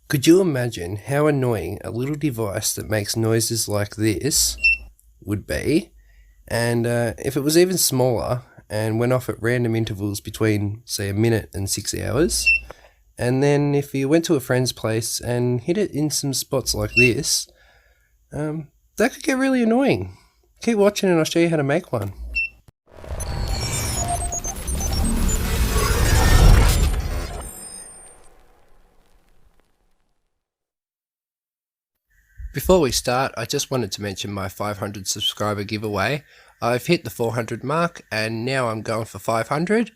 Could you imagine how annoying a little device that makes noises like this would be? And if it was even smaller and went off at random intervals between, say, a minute and 6 hours, and then if you went to a friend's place and hit it in some spots like this, that could get really annoying. Keep watching and I'll show you how to make one. Before we start, I just wanted to mention my 500 subscriber giveaway. I've hit the 400 mark and now I'm going for 500.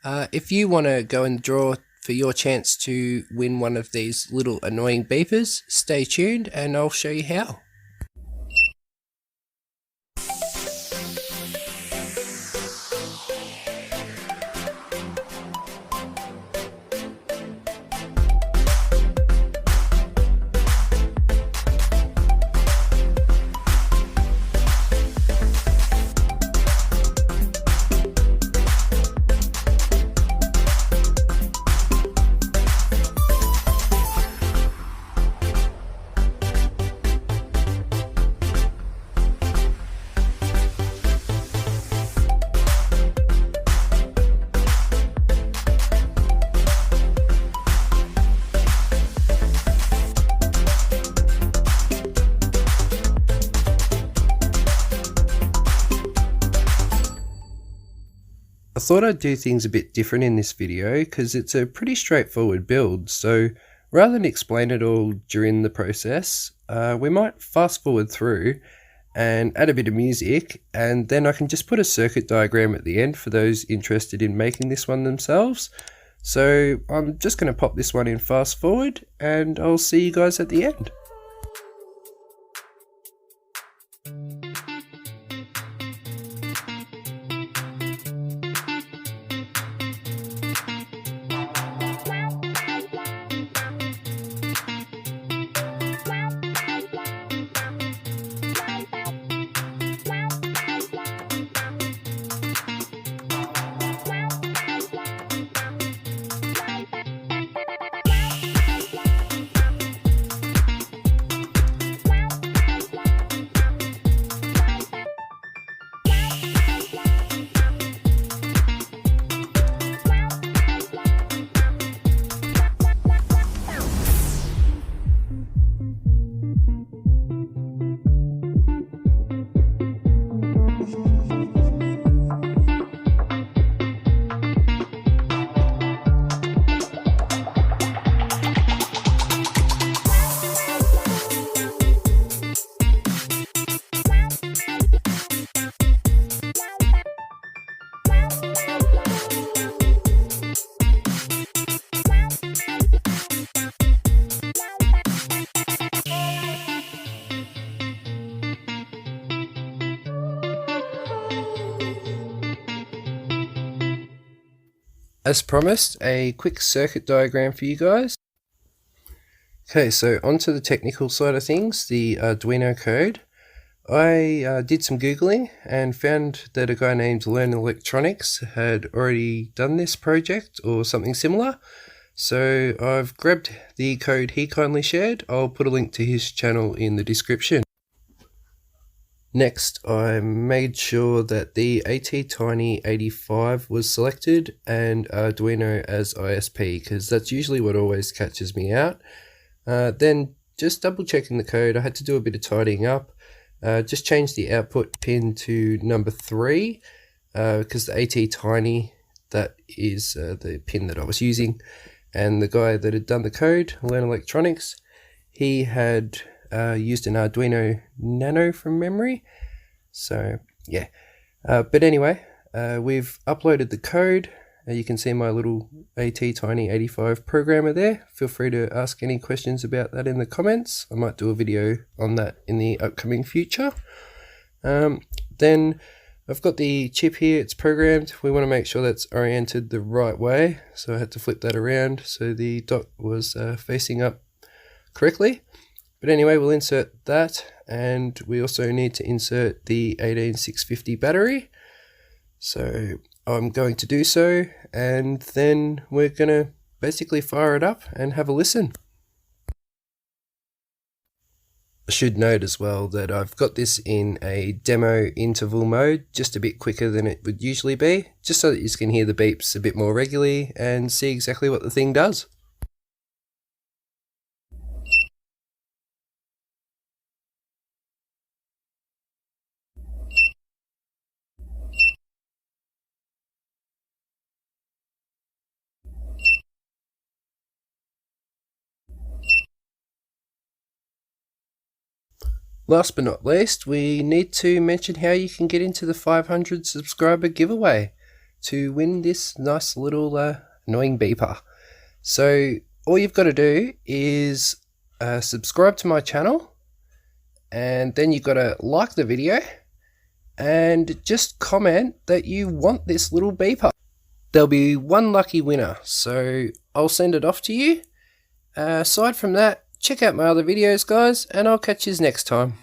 If you want to go and draw for your chance to win one of these little annoying beepers, stay tuned and I'll show you how. I thought I'd do things a bit different in this video because it's a pretty straightforward build, so rather than explain it all during the process, we might fast forward through and add a bit of music, and then I can just put a circuit diagram at the end for those interested in making this one themselves. So I'm just going to pop this one in fast forward and I'll see you guys at the end. As promised, a quick circuit diagram for you guys. Okay, so onto the technical side of things, the Arduino code. I did some Googling and found that a guy named Learn Electronics had already done this project or something similar. So I've grabbed the code he kindly shared. I'll put a link to his channel in the description. Next, I made sure that the ATtiny85 was selected and Arduino as ISP, because that's usually what always catches me out. Then just double checking the code, I had to do a bit of tidying up. Just change the output pin to number 3, because the ATtiny, that is the pin that I was using. And the guy that had done the code, Learn Electronics, he had used an Arduino Nano from memory. So yeah, but anyway, we've uploaded the code. You can see my little ATtiny85 programmer there. Feel free to ask any questions about that in the comments. I might do a video on that in the upcoming future. Then I've got the chip here, it's programmed. We want to make sure that's oriented the right way, so I had to flip that around so the dot was facing up correctly. But anyway, we'll insert that, and we also need to insert the 18650 battery. So I'm going to do so, and then we're going to basically fire it up and have a listen. I should note as well that I've got this in a demo interval mode, just a bit quicker than it would usually be, just so that you can hear the beeps a bit more regularly and see exactly what the thing does. Last but not least, we need to mention how you can get into the 500 subscriber giveaway to win this nice little annoying beeper. So all you've got to do is subscribe to my channel, and then you've got to like the video and just comment that you want this little beeper. There'll be one lucky winner, so I'll send it off to you. Aside from that, check out my other videos, guys, and I'll catch you next time.